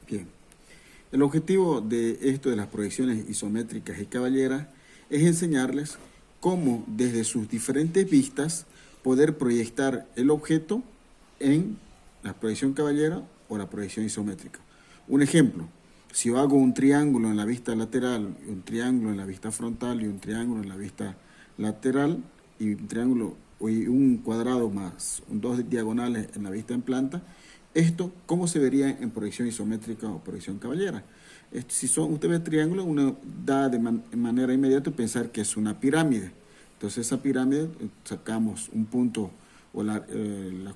Bien, el objetivo de esto de las proyecciones isométricas y caballeras es enseñarles cómo desde sus diferentes vistas poder proyectar el objeto en la proyección caballera o la proyección isométrica. Un ejemplo, si yo hago un triángulo en la vista lateral, un triángulo en la vista frontal y un triángulo en la vista lateral y un triángulo y un cuadrado más dos diagonales en la vista en planta, esto, ¿cómo se vería en proyección isométrica o proyección caballera? Si usted ve triángulo, uno da de manera inmediata pensar que es una pirámide. Entonces esa pirámide sacamos un punto o la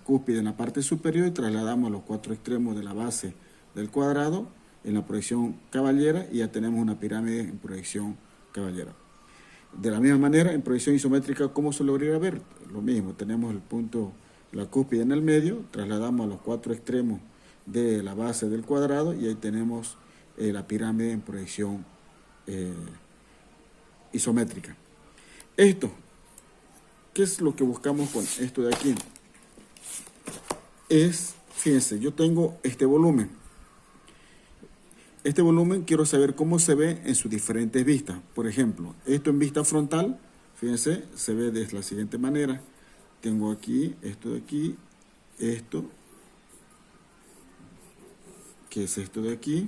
cúspide en la parte superior y trasladamos los cuatro extremos de la base del cuadrado en la proyección caballera y ya tenemos una pirámide en proyección caballera. De la misma manera, en proyección isométrica, ¿cómo se lograría ver? Lo mismo, tenemos el punto, la cúspide en el medio, trasladamos a los cuatro extremos de la base del cuadrado y ahí tenemos la pirámide en proyección isométrica. Esto, ¿qué es lo que buscamos con esto de aquí? Fíjense, yo tengo este volumen. Este volumen quiero saber cómo se ve en sus diferentes vistas. Por ejemplo, esto en vista frontal, fíjense, se ve de la siguiente manera. Tengo aquí, esto de aquí, esto, que es esto de aquí,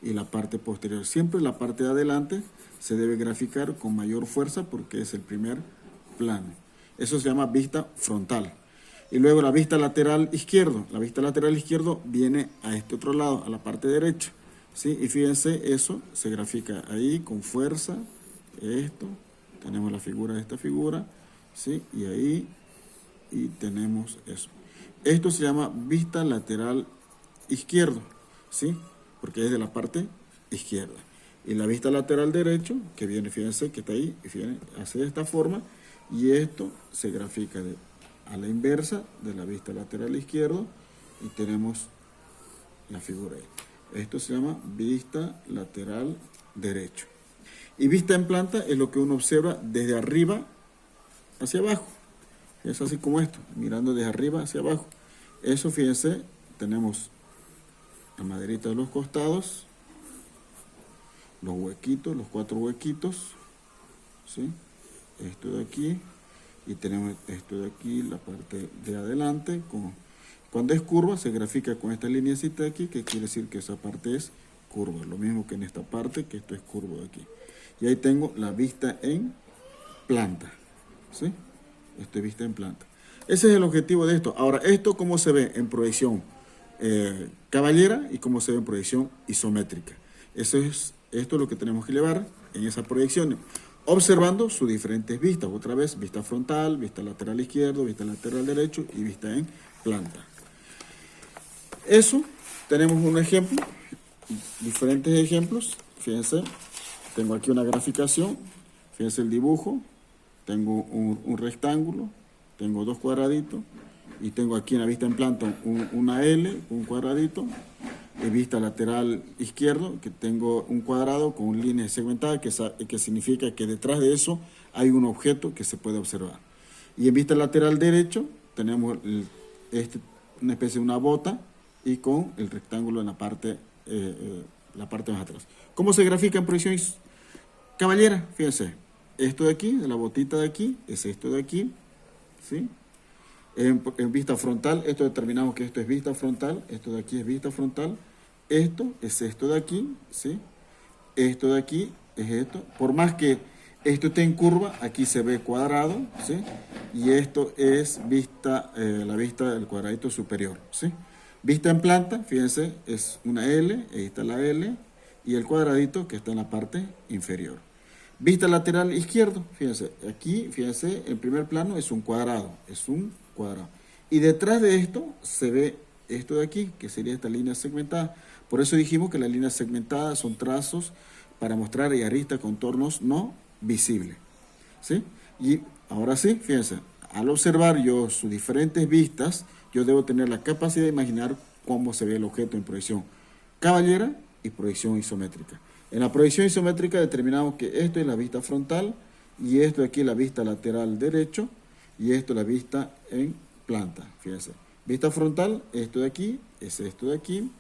y la parte posterior. Siempre la parte de adelante se debe graficar con mayor fuerza porque es el primer plano. Eso se llama vista frontal. Y luego la vista lateral izquierdo. La vista lateral izquierdo viene a este otro lado, a la parte derecha. ¿Sí? Y fíjense, eso se grafica ahí con fuerza. Esto, tenemos la figura de esta figura. ¿Sí? Y ahí, y tenemos eso. Esto se llama vista lateral izquierdo. ¿Sí? Porque es de la parte izquierda. Y la vista lateral derecho, que viene, fíjense, que está ahí, y viene, hace de esta forma, y esto se grafica a la inversa de la vista lateral izquierdo, y tenemos la figura ahí. Esto se llama vista lateral derecho. Y vista en planta es lo que uno observa desde arriba hacia abajo. Es así como esto, mirando desde arriba hacia abajo. Eso, fíjense, tenemos la maderita de los costados, los huequitos, los cuatro huequitos, ¿sí? Esto de aquí, y tenemos esto de aquí, la parte de adelante. Cuando es curva, se grafica con esta lineecita de aquí, que quiere decir que esa parte es curva. Lo mismo que en esta parte, que esto es curvo de aquí. Y ahí tengo la vista en planta, ¿sí? Esto es vista en planta. Ese es el objetivo de esto. Ahora, ¿esto cómo se ve en proyección caballera y cómo se ve en proyección isométrica? Esto es lo que tenemos que llevar en esas proyecciones, observando sus diferentes vistas. Otra vez, vista frontal, vista lateral izquierdo, vista lateral derecho y vista en planta. Eso, tenemos un ejemplo, diferentes ejemplos. Fíjense, tengo aquí una graficación, fíjense el dibujo, tengo un rectángulo, tengo dos cuadraditos, y tengo aquí en la vista en planta una L, un cuadradito, de vista lateral izquierdo, que tengo un cuadrado con líneas segmentadas, que significa que detrás de eso hay un objeto que se puede observar. Y en vista lateral derecho tenemos una especie de una bota y con el rectángulo en la parte más atrás. ¿Cómo se grafica en proyección caballera? Fíjense, esto de aquí, de la botita de aquí, es esto de aquí, ¿sí? En vista frontal, esto determinamos que esto es vista frontal, esto de aquí es vista frontal, esto es esto de aquí, ¿sí? Esto de aquí es esto. Por más que esto esté en curva, aquí se ve cuadrado, ¿sí? Y esto es la vista del cuadradito superior, ¿sí? Vista en planta, fíjense, es una L, ahí está la L, y el cuadradito que está en la parte inferior. Vista lateral izquierdo, fíjense, aquí, fíjense, en primer plano es un cuadrado. Y detrás de esto se ve esto de aquí, que sería esta línea segmentada. Por eso dijimos que las líneas segmentadas son trazos para mostrar aristas, contornos no visibles, ¿sí? Y ahora sí, fíjense, al observar yo sus diferentes vistas, yo debo tener la capacidad de imaginar cómo se ve el objeto en proyección caballera y proyección isométrica. En la proyección isométrica determinamos que esto es la vista frontal y esto de aquí es la vista lateral derecho y esto es la vista en planta, fíjense. Vista frontal, esto de aquí, es esto de aquí.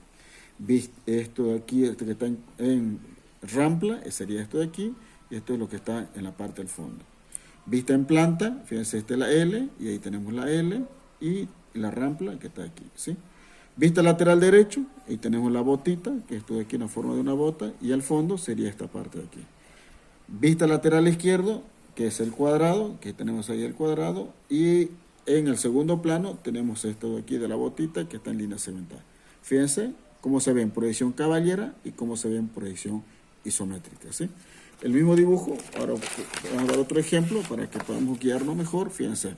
Esto de aquí, este que está en rampla, sería esto de aquí, y esto es lo que está en la parte del fondo. Vista en planta, fíjense, esta es la L, y ahí tenemos la L, y la rampla que está aquí, ¿sí? Vista lateral derecho, y tenemos la botita, que esto de aquí en la forma de una bota, y al fondo sería esta parte de aquí. Vista lateral izquierdo, que es el cuadrado, que tenemos ahí el cuadrado, y en el segundo plano tenemos esto de aquí de la botita, que está en línea segmentada. Fíjense cómo se ve en proyección caballera y cómo se ve en proyección isométrica, ¿sí? El mismo dibujo, ahora vamos a dar otro ejemplo para que podamos guiarnos mejor. Fíjense,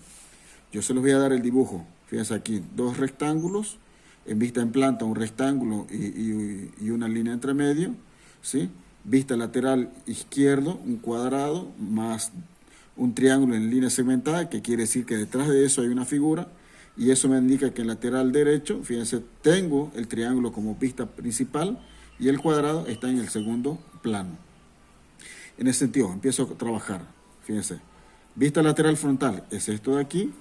yo se los voy a dar el dibujo. Fíjense aquí, dos rectángulos, en vista en planta un rectángulo y una línea entre medio, ¿sí? Vista lateral izquierdo, un cuadrado más un triángulo en línea segmentada, que quiere decir que detrás de eso hay una figura, y eso me indica que en lateral derecho, fíjense, tengo el triángulo como vista principal y el cuadrado está en el segundo plano. En ese sentido, empiezo a trabajar. Fíjense, vista lateral frontal es esto de aquí,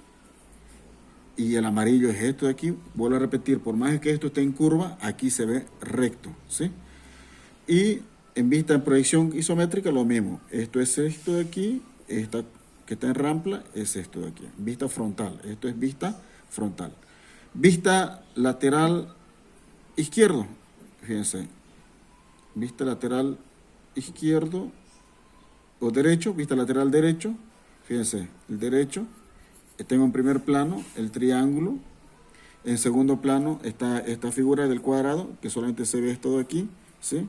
y el amarillo es esto de aquí. Vuelvo a repetir, por más que esto esté en curva, aquí se ve recto, ¿sí? Y en vista en proyección isométrica, lo mismo. Esto es esto de aquí, esta que está en rampla es esto de aquí. Vista frontal, esto es vista frontal. Vista lateral izquierdo, fíjense. Vista lateral izquierdo o derecho, vista lateral derecho, fíjense, el derecho, tengo en primer plano el triángulo, en segundo plano está esta figura del cuadrado, que solamente se ve esto de aquí, ¿sí?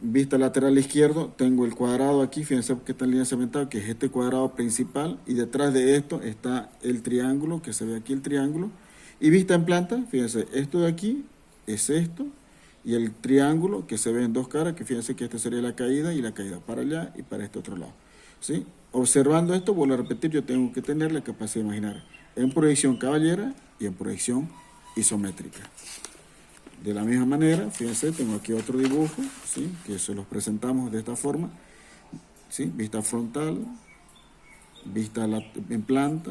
Vista lateral izquierdo, tengo el cuadrado aquí, fíjense que está en línea segmentada, que es este cuadrado principal, y detrás de esto está el triángulo, que se ve aquí el triángulo, y vista en planta, fíjense, esto de aquí es esto, y el triángulo que se ve en dos caras, que fíjense que esta sería la caída, y la caída para allá y para este otro lado, ¿sí? Observando esto, vuelvo a repetir, yo tengo que tener la capacidad de imaginar en proyección caballera y en proyección isométrica. De la misma manera, fíjense, tengo aquí otro dibujo, ¿sí? Que se los presentamos de esta forma, ¿sí? Vista frontal, vista en planta,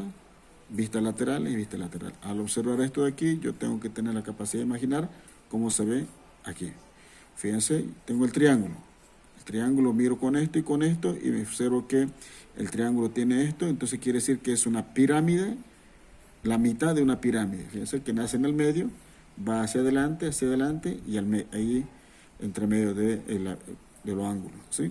vista lateral y vista lateral. Al observar esto de aquí, yo tengo que tener la capacidad de imaginar cómo se ve aquí. Fíjense, tengo el triángulo. El triángulo miro con esto y me observo que el triángulo tiene esto, entonces quiere decir que es una pirámide, la mitad de una pirámide. Fíjense que nace en el medio, va hacia adelante y ahí entre medio de los ángulos, ¿sí?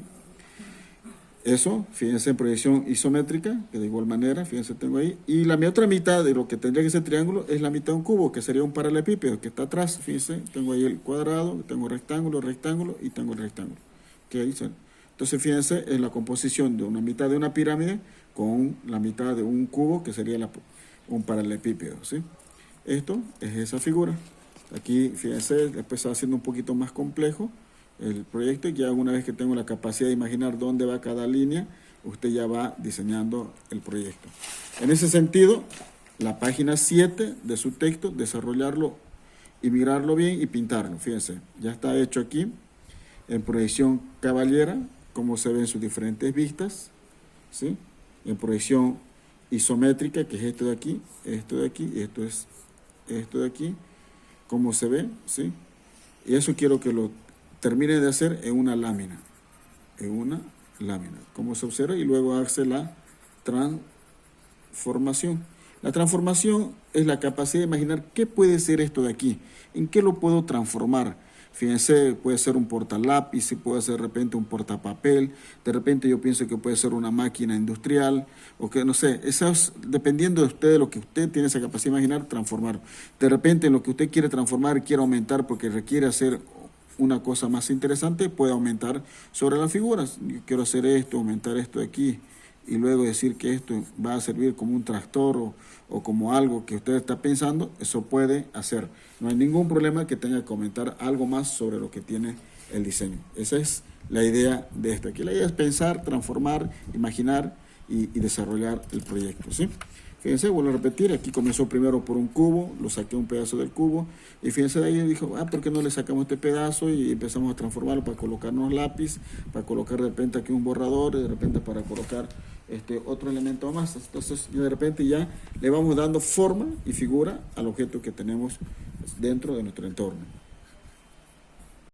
Eso, fíjense en proyección isométrica, que de igual manera, fíjense tengo ahí, y la otra mitad de lo que tendría que ser triángulo es la mitad de un cubo, que sería un paralelepípedo, que está atrás, fíjense, tengo ahí el cuadrado, tengo rectángulo y tengo el rectángulo, que ahí son. Entonces fíjense en la composición de una mitad de una pirámide con la mitad de un cubo, que sería un paralelepípedo, ¿sí? Esto es esa figura. Aquí, fíjense, después se va haciendo un poquito más complejo el proyecto, y ya una vez que tengo la capacidad de imaginar dónde va cada línea, usted ya va diseñando el proyecto. En ese sentido, la página 7 de su texto, desarrollarlo y mirarlo bien y pintarlo. Fíjense, ya está hecho aquí en proyección caballera, como se ven sus diferentes vistas, ¿sí? En proyección isométrica, que es esto de aquí, y esto es esto de aquí, como se ve, ¿sí? Y eso quiero que lo termine de hacer en una lámina, como se observa, y luego hace la transformación. La transformación es la capacidad de imaginar qué puede ser esto de aquí, en qué lo puedo transformar. Fíjense, puede ser un portalápiz, puede ser de repente un portapapel, de repente yo pienso que puede ser una máquina industrial, o que no sé, eso es dependiendo de usted, de lo que usted tiene esa capacidad de imaginar, transformar. De repente en lo que usted quiere transformar, quiere aumentar porque requiere hacer una cosa más interesante, puede aumentar sobre las figuras. Yo quiero hacer esto, aumentar esto de aquí, y luego decir que esto va a servir como un tractor o como algo que usted está pensando, eso puede hacer. No hay ningún problema que tenga que comentar algo más sobre lo que tiene el diseño. Esa es la idea de esto. Aquí la idea es pensar, transformar, imaginar y desarrollar el proyecto, ¿sí? Fíjense, vuelvo a repetir, aquí comenzó primero por un cubo, lo saqué un pedazo del cubo, y fíjense de ahí dijo, ¿por qué no le sacamos este pedazo? Y empezamos a transformarlo para colocarnos lápiz, para colocar de repente aquí un borrador, y de repente para colocar otro elemento más. Entonces, de repente ya le vamos dando forma y figura al objeto que tenemos dentro de nuestro entorno.